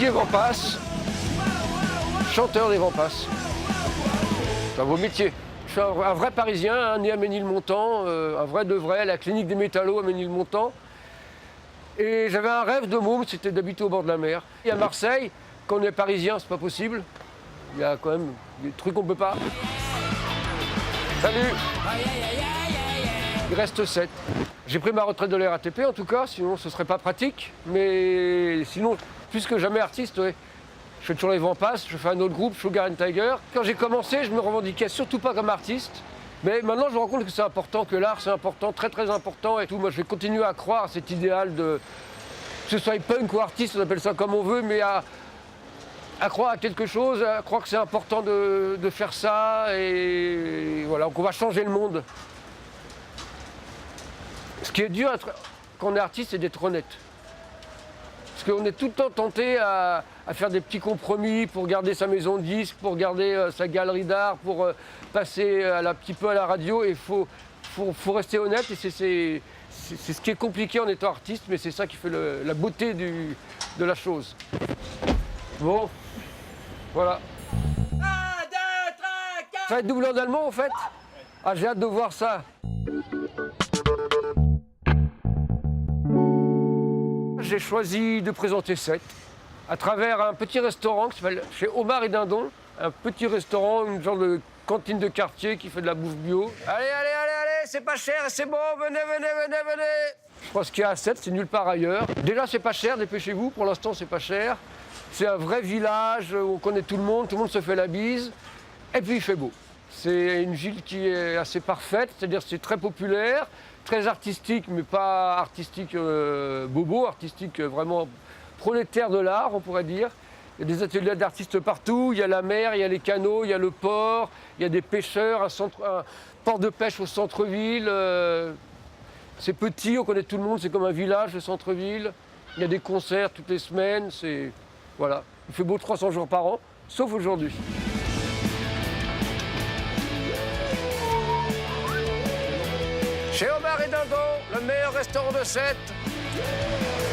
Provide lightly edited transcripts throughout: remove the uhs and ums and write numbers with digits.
Didier Vampas, chanteur des Vampas. C'est un beau métier. Je suis un vrai Parisien, hein, né à Ménilmontant, un vrai de vrai, à la clinique des métallos à Ménilmontant. Et j'avais un rêve de môme, c'était d'habiter au bord de la mer. Et à Marseille, quand on est parisien, c'est pas possible. Il y a quand même des trucs qu'on peut pas. Salut! Il reste 7. J'ai pris ma retraite de la RATP en tout cas, sinon ce serait pas pratique. Mais sinon, plus que jamais artiste, ouais. Je fais toujours les Vampas, je fais un autre groupe, Sugar and Tiger. Quand j'ai commencé, je me revendiquais surtout pas comme artiste. Mais maintenant, je me rends compte que c'est important, que l'art, c'est important, très très important et tout. Moi, je vais continuer à croire à cet idéal de... Que ce soit punk ou artiste, on appelle ça comme on veut, mais à croire à quelque chose, à croire que c'est important de faire ça et voilà, qu'on va changer le monde. Ce qui est dur quand on est artiste, c'est d'être honnête. Parce qu'on est tout le temps tenté à faire des petits compromis pour garder sa maison de disques, pour garder sa galerie d'art, pour passer un petit peu à la radio. Et il faut rester honnête. Et c'est ce qui est compliqué en étant artiste, mais c'est ça qui fait la beauté de la chose. Bon, voilà. 1, 2, 3, 4. Ça va être doublé en allemand en fait? Ah, j'ai hâte de voir ça. J'ai choisi de présenter 7 à travers un petit restaurant qui s'appelle chez Homard et Dindon, un petit restaurant, une genre de cantine de quartier qui fait de la bouffe bio. Allez, c'est pas cher, c'est bon, venez. Je pense qu'il y a à 7, c'est nulle part ailleurs. Déjà, c'est pas cher, dépêchez-vous, pour l'instant, c'est pas cher. C'est un vrai village où on connaît tout le monde se fait la bise, et puis il fait beau. C'est une ville qui est assez parfaite, c'est-à-dire c'est très populaire, très artistique, mais pas artistique bobo, artistique vraiment prolétaire de l'art, on pourrait dire. Il y a des ateliers d'artistes partout, il y a la mer, il y a les canaux, il y a le port, il y a des pêcheurs, un port de pêche au centre-ville. C'est petit, on connaît tout le monde, c'est comme un village, le centre-ville. Il y a des concerts toutes les semaines, voilà. Il fait beau 300 jours par an, sauf aujourd'hui. Chez Homard et Dindon, le meilleur restaurant de Sète.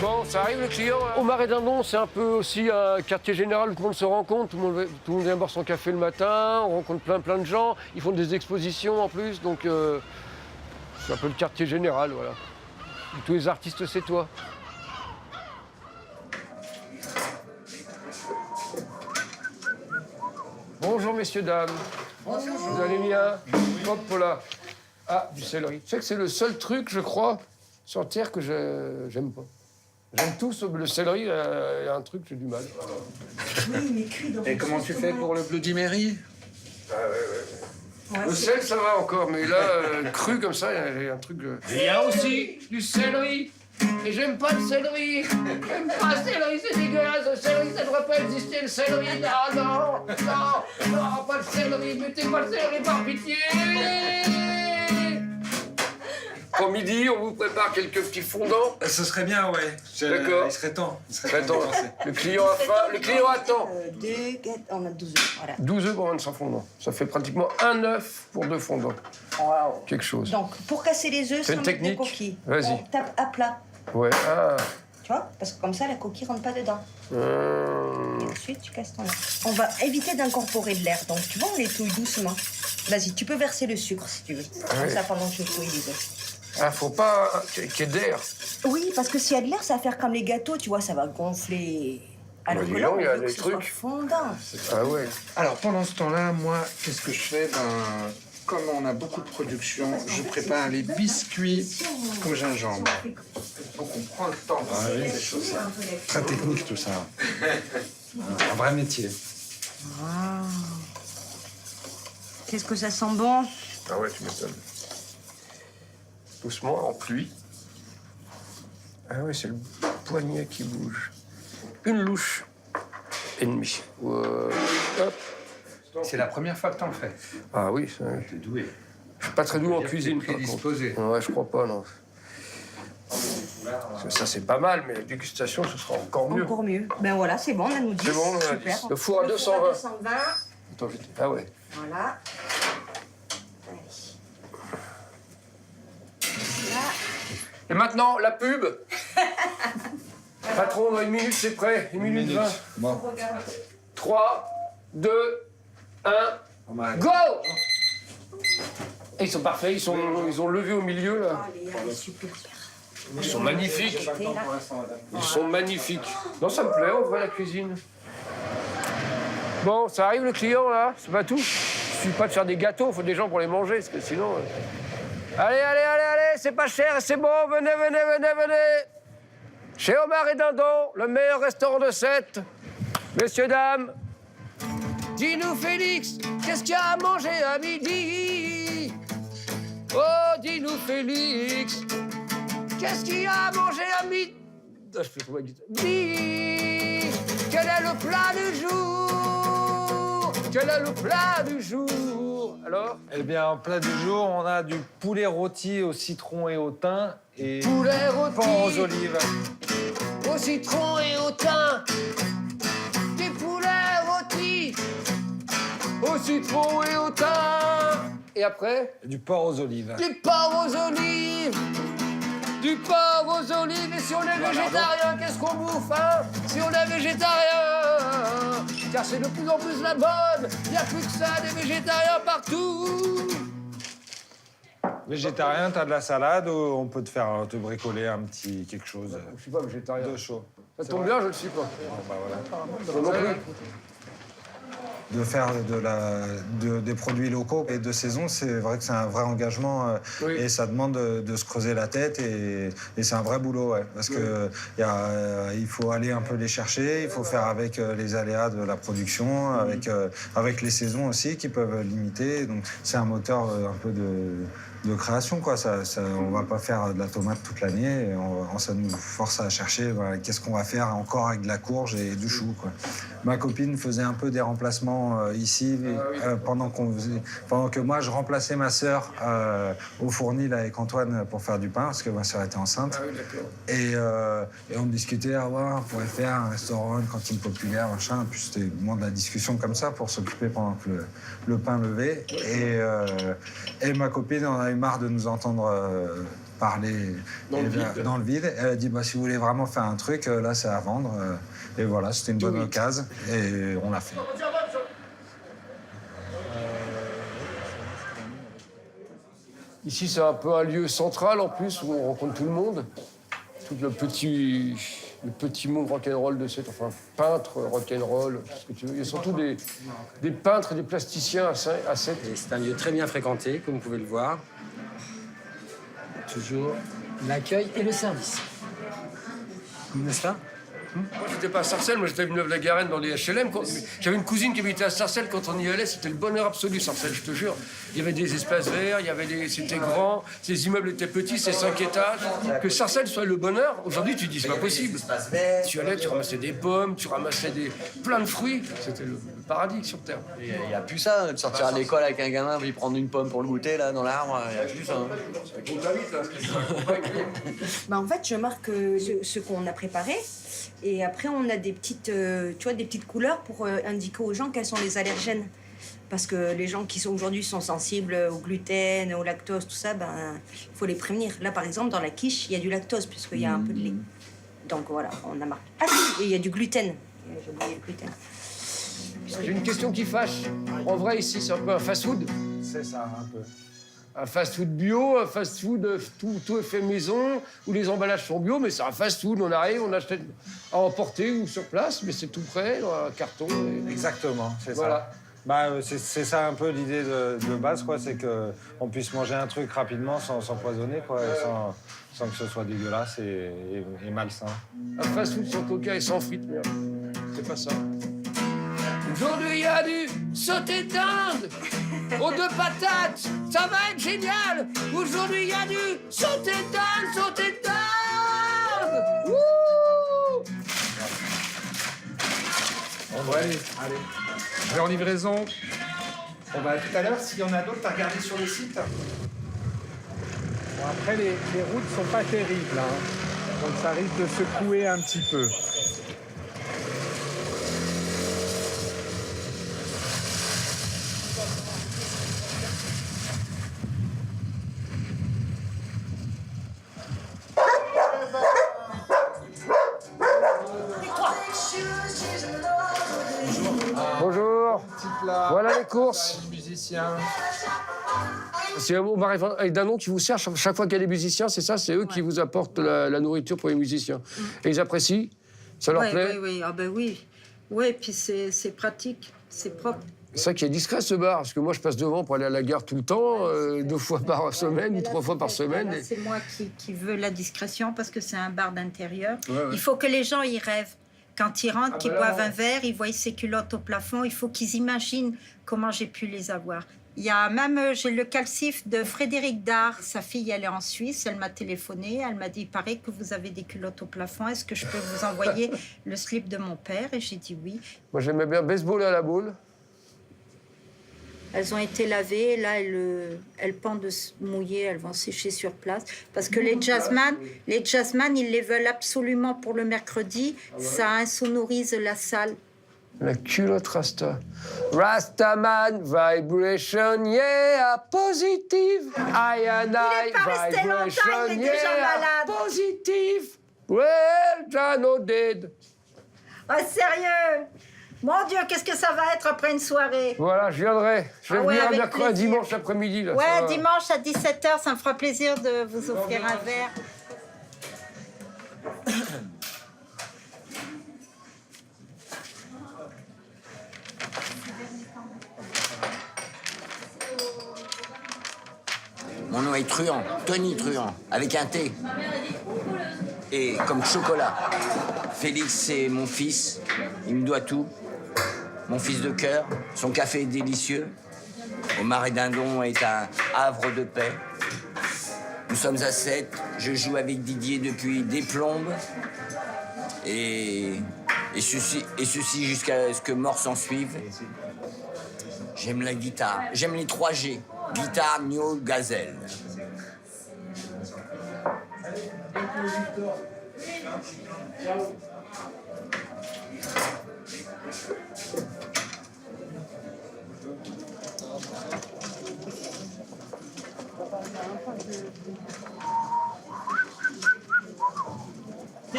Bon, ça arrive le client. Hein. Homard et Dindon, c'est un peu aussi un quartier général où tout le monde se rencontre, tout le monde vient boire son café le matin, on rencontre plein de gens, ils font des expositions en plus, donc c'est un peu le quartier général, voilà. Et tous les artistes, c'est toi. Bonjour messieurs, dames. Bonjour. Vous allez bien? Hop là. Ah, du céleri. Tu sais que c'est le seul truc, je crois, sur Terre que j'aime pas. J'aime tout, sauf le céleri, il y a un truc, j'ai du mal. Oui, mais cuit dans... Et comment tu fais pour le Bloody Mary? Ouais, le sel, ça va encore, mais là, cru comme ça, il y a un truc... Il y a aussi du céleri. Et j'aime pas le céleri. J'aime pas le céleri, c'est dégueulasse. Le céleri, ça devrait pas exister, le céleri. Ah non, pas le céleri. Mettez pas le céleri par pitié. Pour midi, on vous prépare quelques petits fondants. Ce serait bien, ouais. D'accord. Il serait temps. Le client a faim, le client attend. 2, 4, on a 12 œufs, voilà. 12 œufs pour 25 fondants. Ça fait pratiquement un œuf pour 2 fondants. Wow. Quelque chose. Donc, pour casser les œufs, C'est sans une mettre de technique. coquille, Vas-y. on tape à plat, Ouais, ah. tu vois? Parce que comme ça, la coquille rentre pas dedans. Et ensuite, tu casses ton œuf. On va éviter d'incorporer de l'air, donc tu vois, on les touille doucement. Vas-y, tu peux verser le sucre si tu veux. Comme Ouais. ça, pendant que je touille les œufs. Ah, faut pas qu'il y ait d'air. Oui, parce que s'il y a de l'air, ça va faire comme les gâteaux, tu vois, ça va gonfler. Alors Bah, que dis là, donc, on il y a veut que des ce soit trucs. fondant. Ah ouais. Alors, pendant ce temps-là, moi, qu'est-ce que je fais? Comme on a beaucoup de production, je prépare les biscuits au gingembre. Donc, on prend le temps de faire des choses. Très technique, tout ça. Un vrai métier. Ah. Qu'est-ce que ça sent bon? Ah ouais, tu m'étonnes. Doucement, en pluie. Ah ouais, c'est le poignet qui bouge. Une louche et demie. Hop. C'est la première fois que t'en fais. Ah oui, ça... T'es doué. Je suis pas très doux en T'es cuisine, par contre. prédisposé. Ouais, je crois pas, non. Parce que ça, c'est pas mal, mais la dégustation, ce sera encore mieux. Encore mieux. Ben voilà, c'est bon, on a nous dit. C'est bon, on a Super. 10. Le four à 220. 220. Attends, ah ouais. Voilà. Allez. Là. Et maintenant, la pub. Patron, dans 1 minute, c'est prêt. 1 minute 20. Bon. 3, 2, 1, go! Et ils sont parfaits, ils ont levé au milieu, là. Ils sont magnifiques. Ils sont magnifiques. Non, ça me plaît, on voit la cuisine. Bon, ça arrive le client, là? C'est pas tout? Il suffit pas de faire des gâteaux, il faut des gens pour les manger, parce que sinon... Allez, allez, allez, allez, c'est pas cher, c'est bon, venez, venez, venez, venez. Chez Omar et Dindon, le meilleur restaurant de Sète. Messieurs, dames, dis-nous, Félix, qu'est-ce qu'il y a à manger à midi? Oh, dis-nous, Félix, qu'est-ce qu'il y a à manger à midi? Ah, je peux trouver la guitare. Dis, quel est le plat du jour? Quel est le plat du jour? Alors? Eh bien, en plat du jour, on a du poulet rôti au citron et au thym et Poulet rôti porc aux olives. au citron et au thym. Des poulets rôtis au citron et au thym. Et après? Et du porc aux olives. Du porc aux olives. Du porc aux olives. Et si on est végétarien, qu'est-ce qu'on bouffe, hein? Si on est végétarien, car c'est de plus en plus la mode. Il n'y a plus que ça, des végétariens partout. Végétarien, t'as de la salade ou on peut te bricoler un petit quelque chose Je suis pas végétarien. de chaud. Ça tombe bien, je le suis pas. Bah voilà. Moi non plus. De faire des produits locaux et de saison, c'est vrai que c'est un vrai engagement Oui. et ça demande de se creuser la tête et c'est un vrai boulot, ouais, parce que il faut aller un peu les chercher, il faut faire avec les aléas de la production, avec les saisons aussi qui peuvent limiter. Donc c'est un moteur un peu de création, quoi. On va pas faire de la tomate toute l'année. Ça nous force à chercher qu'est-ce qu'on va faire encore avec de la courge et du chou, quoi. Ma copine faisait un peu des remplacements ici pendant que moi je remplaçais ma sœur au Fournil avec Antoine pour faire du pain parce que ma sœur était enceinte. Ah oui, d'accord. Et on discutait, on pourrait faire un restaurant, une cantine populaire, machin. Puis c'était moins de la discussion comme ça pour s'occuper pendant que le pain levait. Et ma copine en a eu marre de nous entendre parler dans le vide. Elle a dit, si vous voulez vraiment faire un truc, là c'est à vendre. Et voilà, c'était une bonne occasion et on l'a fait. Ici, c'est un peu un lieu central en plus où on rencontre tout le monde. Tout le petit monde rock'n'roll de cette... Enfin, peintres rock'n'roll, ce que tu veux. Il y a surtout des peintres et des plasticiens à Sète. Et c'est un lieu très bien fréquenté, comme vous pouvez le voir. Toujours l'accueil et le service. N'est-ce pas? Moi, j'étais pas à Sarcelles, moi j'étais à Villeneuve-la-Garenne dans les HLM. J'avais une cousine qui habitait à Sarcelles. Quand on y allait, c'était le bonheur absolu, Sarcelles, je te jure. Il y avait des espaces verts, c'était grand, ces immeubles étaient petits, c'est 5 étages. Que Sarcelles soit le bonheur, aujourd'hui tu dis c'est pas possible. Tu allais, tu ramassais des pommes, tu ramassais plein de fruits. C'était le paradis sur Terre. Il n'y a plus ça, de sortir à l'école avec un gamin, puis prendre une pomme pour le goûter là dans l'arbre, il n'y a plus ça. En fait, je marque ce qu'on a préparé. Et après, on a des petites, des petites couleurs pour indiquer aux gens quels sont les allergènes. Parce que les gens qui sont aujourd'hui sont sensibles au gluten, au lactose, tout ça, il faut les prévenir. Là, par exemple, dans la quiche, il y a du lactose, puisqu'il y a un peu de lait. Donc voilà, on a marqué. Ah si, et il y a du gluten. J'ai oublié le gluten. J'ai une question qui fâche. En vrai, ici, c'est un peu un fast-food. C'est ça, un peu. Un fast-food bio, un fast-food tout est fait maison, où les emballages sont bio, mais c'est un fast-food. On arrive, on achète à emporter ou sur place, mais c'est tout prêt, dans un carton. Exactement, c'est Voilà. ça. C'est ça un peu l'idée de base, quoi, c'est qu'on puisse manger un truc rapidement sans s'empoisonner, quoi, et sans que ce soit dégueulasse et malsain. Un fast-food sans coca et sans frites, merde. C'est pas ça. Aujourd'hui, il y a du sauté de dinde aux 2 patates. Ça va être génial. Aujourd'hui, il y a du sauté de dinde. Wouh! Bon, allez. Je vais en livraison. On va à tout à l'heure. S'il y en a d'autres, t'as regardé sur le site. Bon, après, les routes sont pas terribles, hein. Donc ça risque de secouer un petit peu. Alors, voilà les courses. Musiciens. C'est au bar et dindon qui vous sert chaque fois qu'il y a des musiciens, c'est ça? C'est eux qui vous apportent la nourriture pour les musiciens. Et ils apprécient? Ça leur plaît? Oui, ah ben oui. Oui, puis c'est pratique, c'est propre. C'est ça qui est discret, ce bar, parce que moi, je passe devant pour aller à la gare tout le temps, 2 fois par semaine ou 3 fois par semaine. Là, c'est moi qui veux la discrétion parce que c'est un bar d'intérieur. Ouais, ouais. Il faut que les gens y rêvent. Quand ils rentrent, qu'ils boivent un verre, ils voient ses culottes au plafond, il faut qu'ils imaginent comment j'ai pu les avoir. Il y a même, j'ai le calcif de Frédéric Dard, sa fille, elle est en Suisse, elle m'a téléphoné, elle m'a dit, il paraît que vous avez des culottes au plafond, est-ce que je peux vous envoyer le slip de mon père? Et j'ai dit oui. Moi, j'aimais bien baseball à la boule. Elles ont été lavées, là, elles pendent de se mouiller, elles vont sécher sur place. Parce que les jazzman, ils les veulent absolument pour le mercredi, ça insonorise la salle. La culotte Rasta. Rastaman, vibration, yeah, positive. I and I, Il est pas resté longtemps, il est déjà malade. Positive. Well, Jano dead. Oh, sérieux? Mon Dieu, qu'est-ce que ça va être après une soirée? Voilà, je viendrai. Je vais Ah ouais, venir avec mercredi, plaisir. dimanche après-midi. Là, ça Ouais, va. dimanche à 17h, ça me fera plaisir de vous offrir un verre. Mon nom est Truand, Tony Truand, avec un T. Et comme chocolat. Félix, c'est mon fils, il me doit tout. Mon fils de cœur, son café est délicieux. Omar et Dindon est un havre de paix. Nous sommes à 7, je joue avec Didier depuis des plombes. Et ceci jusqu'à ce que mort s'en suive. J'aime la guitare, j'aime les 3G. Guitare, Nio, Gazelle.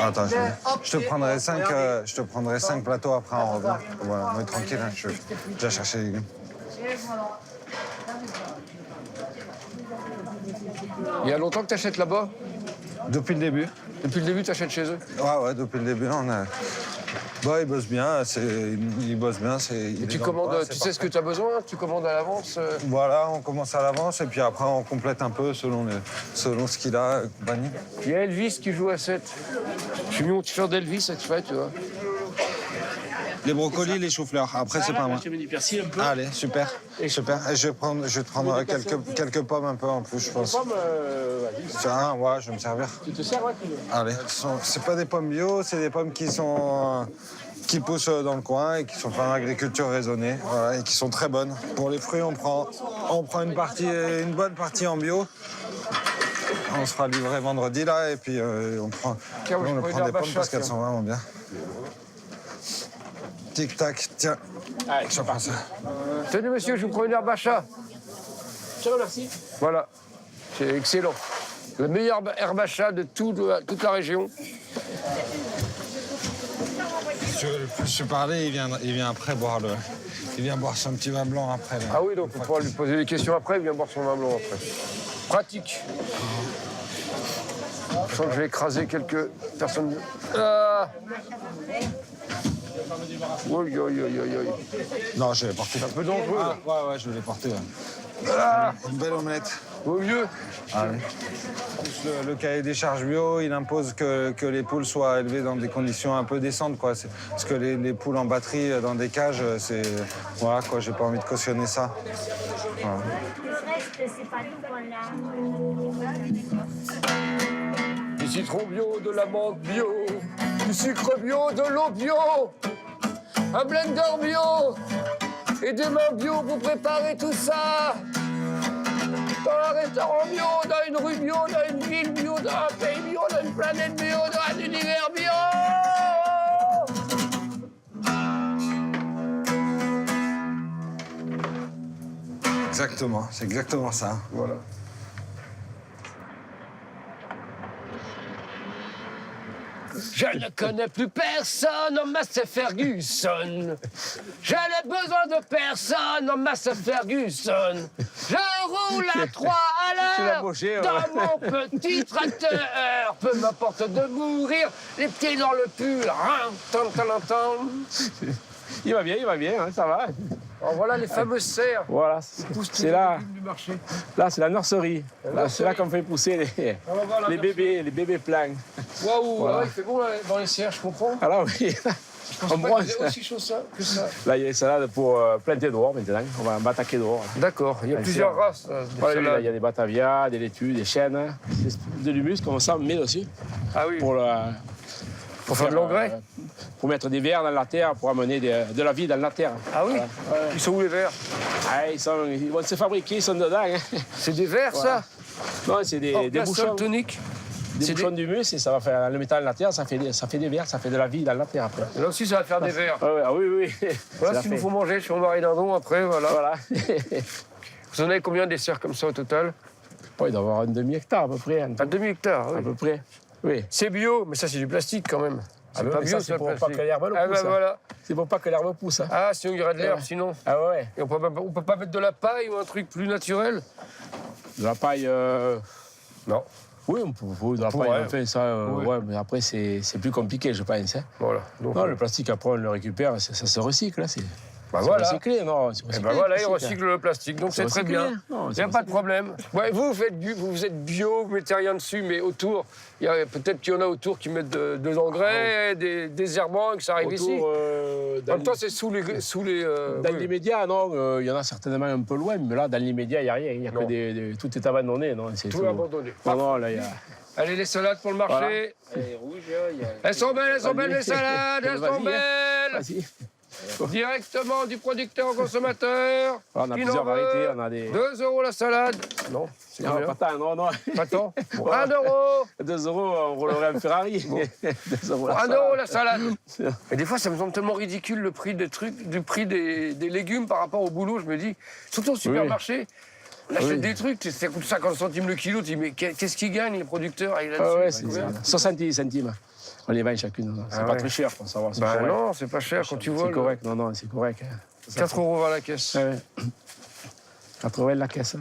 Attends, je te prendrai 5 plateaux après en revenant. Voilà, mais tranquille, hein, je vais déjà chercher les légumes. Il y a longtemps que tu achètes là-bas? Depuis le début. Depuis le début, tu achètes chez eux? Ouais, depuis le début, on a... Bah, ils bossent bien, ils bossent bien. Et tu commandes, tu sais ce que tu as besoin? Tu commandes à l'avance? Voilà, on commence à l'avance et puis après on complète un peu selon ce qu'il a, compagnie. Il y a Elvis qui joue à 7. Je suis mis mon t-shirt d'Elvis exprès, tu vois. Les brocolis, les choux-fleurs. Après, c'est pas moi. Tu mets du persil un peu. Allez, super. Super. Et je vais te prendre quelques pommes un peu en plus, je pense. Tiens, ouais, je vais me servir. Tu te sers, ouais, tu veux. Allez. C'est pas des pommes bio, c'est des pommes qui poussent dans le coin et qui sont en agriculture raisonnée, voilà, et qui sont très bonnes. Pour les fruits, on prend une bonne partie en bio. On se fera livrer vendredi là et puis on prend des pommes parce qu'elles sont vraiment bien. Tic tac, tiens. Allez, je prends ça. Tenez, monsieur, je vous prends une herbe achat. Je te remercie. Voilà, c'est excellent. Le meilleur herbe achat de toute la région. Je parlais, il vient après boire il vient boire son petit vin blanc après. Là. Ah oui, donc on pourra lui poser des questions après, il vient boire son vin blanc après. Pratique. Je sens que je vais écraser quelques personnes. Ah. Oui. Non, je l'ai porté. C'est un peu dangereux. Là. Ouais, je l'ai porté. Ouais. Ah. Une belle omelette. Au mieux. Allez. Le cahier des charges bio, il impose que les poules soient élevées dans des conditions un peu décentes, quoi. Parce que les poules en batterie dans des cages, c'est... Voilà, quoi, j'ai pas envie de cautionner ça. Voilà. Du citron bio, de l'amande bio, du sucre bio, de l'eau bio, un blender bio et des mains bio pour préparer tout ça. Dans un restaurant bio, dans une rue bio, dans une ville bio, dans un pays bio, dans une planète bio, dans un univers bio. Exactement, c'est exactement ça. Voilà. Je ne connais plus personne en Massey Ferguson. Je n'ai besoin de personne en Massey Ferguson. Je roule à 3 à l'heure dans mon petit tracteur. Peu m'importe de mourir, les pieds dans le pull. Il va bien, hein, ça va. Alors voilà les fameuses serres. Voilà, c'est là. Du marché. Là, c'est la nurserie. C'est là qu'on fait pousser les bébés pleins. Waouh, Voilà. ouais, il fait bon là, dans les serres, je comprends. Ah là, oui. Je pense pas qu'il y ait aussi chaud que ça. Là, il y a des salades pour planter dehors maintenant. On va attaquer dehors. D'accord, il y a Là, plusieurs c'est- races. De Ouais, salades. il y a des batavia, des laitues, des chênes, de l'humus, comme ça, on met aussi. Ah oui, Pour faire de l'engrais. Pour mettre des vers dans la terre, pour amener de la vie dans la terre. Ah oui. Voilà. Ils sont où les verres? Ah, ils vont se fabriquer, ils sont dedans. Hein. C'est des verres, ça? Non, c'est des bouchons. tonique. Des bouchons d'humus et ça va faire le métal dans la terre, ça fait des vers, ça fait de la vie dans la terre après. Là aussi, ça va faire des verres. Ah oui. Voilà ce qu'il nous faut manger chez Omar et Dindon après, voilà. Voilà. Vous en avez combien des serres comme ça au total? Il doit y avoir un demi-hectare à peu près. Un demi-hectare, À oui. peu près. Oui. C'est bio, mais ça, c'est du plastique quand même. C'est mais pas ça, bio, c'est ça, pour le pas plastique. que l'herbe Ah pousse. ben voilà. C'est pour pas que l'herbe pousse. Hein. Ah, sinon il y aurait de l'herbe, sinon. Ah ouais. Et on peut pas mettre de la paille ou un truc plus naturel? De la paille. Non. Oui, on peut de la paille, pourrait. on fait ça. Oui. Ouais, mais après, c'est plus compliqué, je pense. Hein. Voilà. Donc, Non, le plastique, après, on le récupère, ça se recycle. Là, bah c'est voilà. recyclé, non. Et ben voilà, ils recyclent le plastique, donc c'est très recyclé. bien. Non, Il c'est n'y a pas de recyclé. problème. Ouais, vous êtes bio, vous mettez rien dessus, mais autour, peut-être qu'il y en a autour qui mettent de l'engrais, des désherbants, et que ça arrive ici. En même temps, c'est sous les. Dans oui. l'immédiat, non, il y en a certainement un peu loin, mais là, dans l'immédiat, il n'y a rien. Il y a Non. que tout est abandonné. Non, c'est Tout abandonné. Non, là, il y a. Allez, les salades pour le marché. Elles sont belles, les salades, elles sont Vas-y, belles. Vas-y. Directement du producteur au consommateur. On a Qui plusieurs n'en veut variétés, on a des. 2 € la salade. Non, c'est Non, combien? pas tant, non. Pas tant. Pour 1 €. 2 €, on roulerait un Ferrari. 2 € Pour 1 € la salade. salade. Et des fois, ça me semble tellement ridicule le prix des trucs, du prix des légumes par rapport au boulot. Je me dis, surtout au supermarché, on achète Oui. des trucs, ça coûte 50 centimes le kilo. Tu dis, mais qu'est-ce qu'ils gagnent les producteurs avec là-dessus? Ah ouais, Combien? c'est 70 centimes. On les vend chacune. C'est Ah pas ouais. très cher, pour savoir. C'est Bah correct. non, c'est pas cher quand tu vois. C'est correct, non, c'est correct. 4 € à la caisse. Ouais, ouais. 80 la caisse. Hein.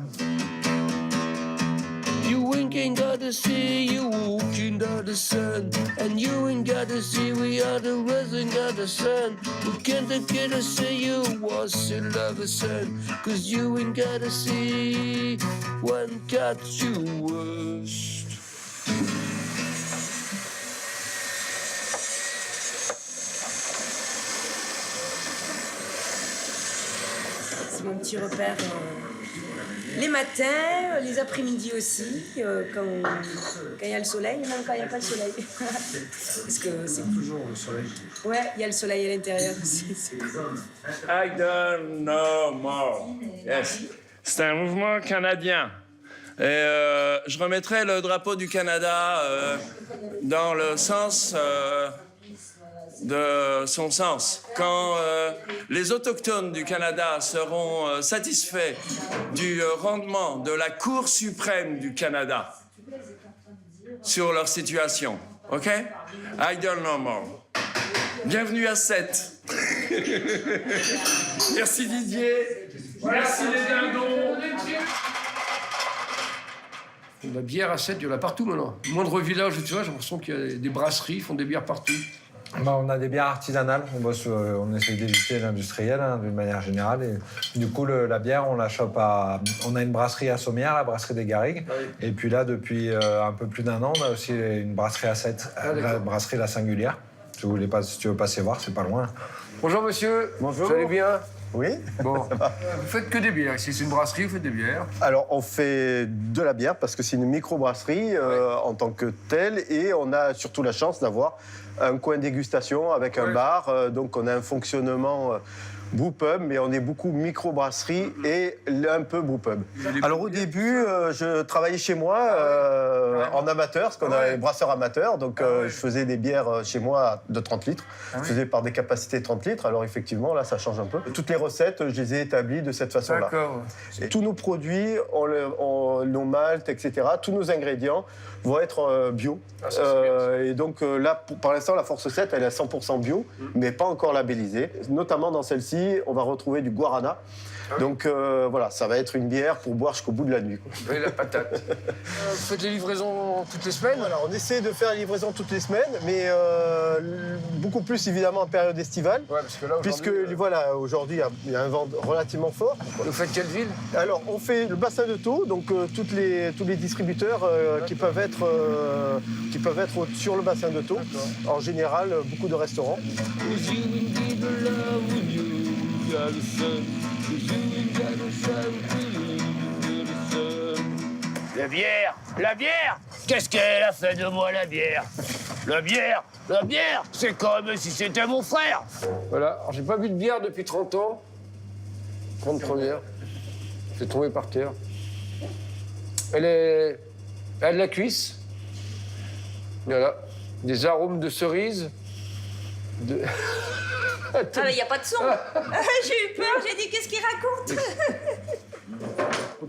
You ain't gotta see you walking down the sun, and you ain't gotta see we are the rising of the sun. We can't get to see you was in love the sun, 'cause you ain't gotta see one got you worst. C'est mon petit repère. Les matins, les après-midi aussi, quand il y a le soleil, même quand il n'y a pas le soleil. Parce que c'est Toujours le soleil. Ouais, il y a le soleil à l'intérieur aussi. C'est cool. I don't know more. Yes. C'est un mouvement canadien. Et je remettrai le drapeau du Canada dans le sens de son sens. Quand les autochtones du Canada seront satisfaits du rendement de la Cour suprême du Canada sur leur situation. OK? I don't know more. Bienvenue à 7. Merci Didier. Merci les dindons. La bière à 7, il y en a partout maintenant. Moindre village, tu vois, j'ai l'impression qu'il y a des brasseries, ils font des bières partout. Bah, on a des bières artisanales, on essaie d'éviter l'industriel d'une manière générale. Et du coup, la bière, on la chope on a une brasserie à Sommières, la brasserie des Garrigues. Et puis là, depuis un peu plus d'1 an, on a aussi une brasserie à 7, la brasserie La Singulière. Si tu veux passer voir, c'est pas loin. Bonjour monsieur. Bonjour. Vous allez bien? Oui. Bon. Vous faites que des bières ici, c'est une brasserie, vous faites des bières? Alors, on fait de la bière parce que c'est une micro-brasserie en tant que telle et on a surtout la chance d'avoir un coin dégustation avec un bar. Donc, on a un fonctionnement brewpub, mais on est beaucoup microbrasserie et un peu brewpub. Alors au début, je travaillais chez moi en amateur, parce qu'on avait brasseur amateur, donc je faisais des bières chez moi de 30 litres. Je faisais par des capacités de 30 litres, alors effectivement, là, ça change un peu. Toutes les recettes, je les ai établies de cette façon-là. D'accord. Tous nos produits, nos maltes, etc., tous nos ingrédients vont être bio. Et donc là, par l'instant, la Force 7, elle est à 100% bio, mais pas encore labellisée. Notamment dans celle-ci, on va retrouver du guarana. Donc voilà, ça va être une bière pour boire jusqu'au bout de la nuit, quoi. Oui, la patate. Vous faites les livraisons toutes les semaines? Voilà, on essaie de faire les livraisons toutes les semaines, mais beaucoup plus évidemment en période estivale. Ouais, parce que là, puisque voilà, aujourd'hui, il y a un vent relativement fort. Vous faites quelle ville? Alors, on fait le bassin de Thau, donc tous les distributeurs qui peuvent être sur le bassin de Thau. En général, beaucoup de restaurants. La bière! La bière! Qu'est-ce qu'elle a fait de moi, la bière? La bière! La bière! C'est comme si c'était mon frère! Voilà, alors j'ai pas bu de bière depuis 30 ans. 30 première. C'est tombé par terre. Elle a de la cuisse. Voilà. Des arômes de cerise. Ah, il n'y a pas de son. J'ai eu peur, j'ai dit qu'est-ce qu'il raconte.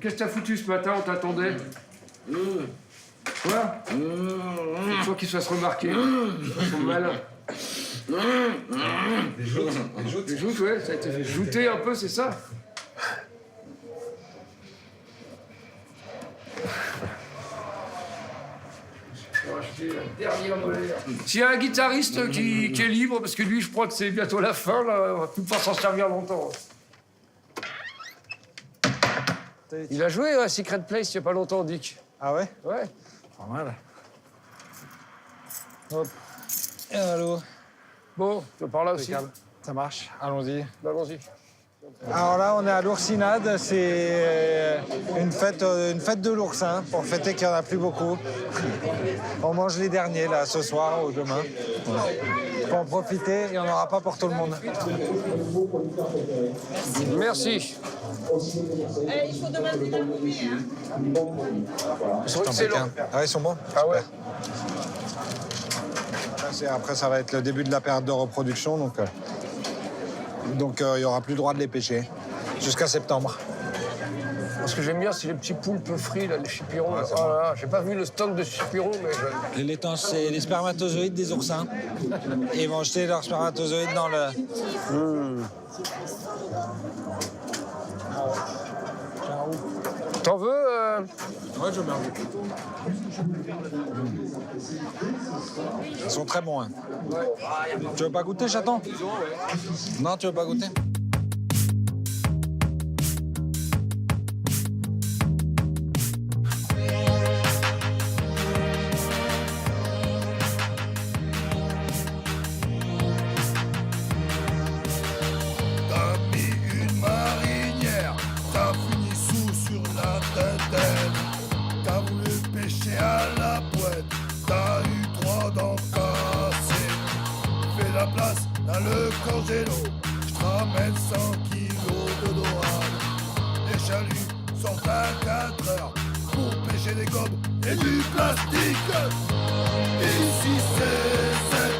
Qu'est-ce que t'as foutu ce matin? On t'attendait. Quoi? C'est toi qui se fasse remarquer. Ils sont malins. Des joutes, ouais, ça a été fait jouter un peu, c'est ça? S'il y a un guitariste qui est libre, parce que lui, je crois que c'est bientôt la fin, là, on va plus pouvoir s'en servir longtemps. Il a joué à Secret Place il n'y a pas longtemps, Dick. Ah ouais? Ouais. Pas mal. Hop. Et allô. Bon, tu veux par là aussi? Ça marche, allons-y. Allons-y. Alors là, on est à l'Oursinade, c'est une fête de l'oursin, pour fêter qu'il n'y en a plus beaucoup. On mange les derniers, là, ce soir ou demain. Pour en profiter, il n'y en aura pas pour tout le monde. Merci. Il faut demander la bouteille, hein. Ils sont excellents. Ah ouais, ils sont bons? Ah ouais. Après, ça va être le début de la période de reproduction, donc il n'y aura plus le droit de les pêcher jusqu'à septembre. Ce que j'aime bien, c'est les petits poulpes frits, là, les chipirons. Ouais, oh là, j'ai pas vu le stock de chipirons, mais... Les laitanges, c'est les spermatozoïdes des oursins. Et ils vont jeter leurs spermatozoïdes dans le... T'en veux Ouais, je mets un peu. Ils sont très bons, hein. Ouais. Tu veux pas goûter, chaton? Non, tu veux pas goûter? Le congélo, je te ramène 100 kilos de dorade. Les chaluts sortent à 4 heures pour pêcher des gobes et du plastique. Ici c'est 7,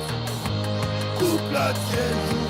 coupe la tienne.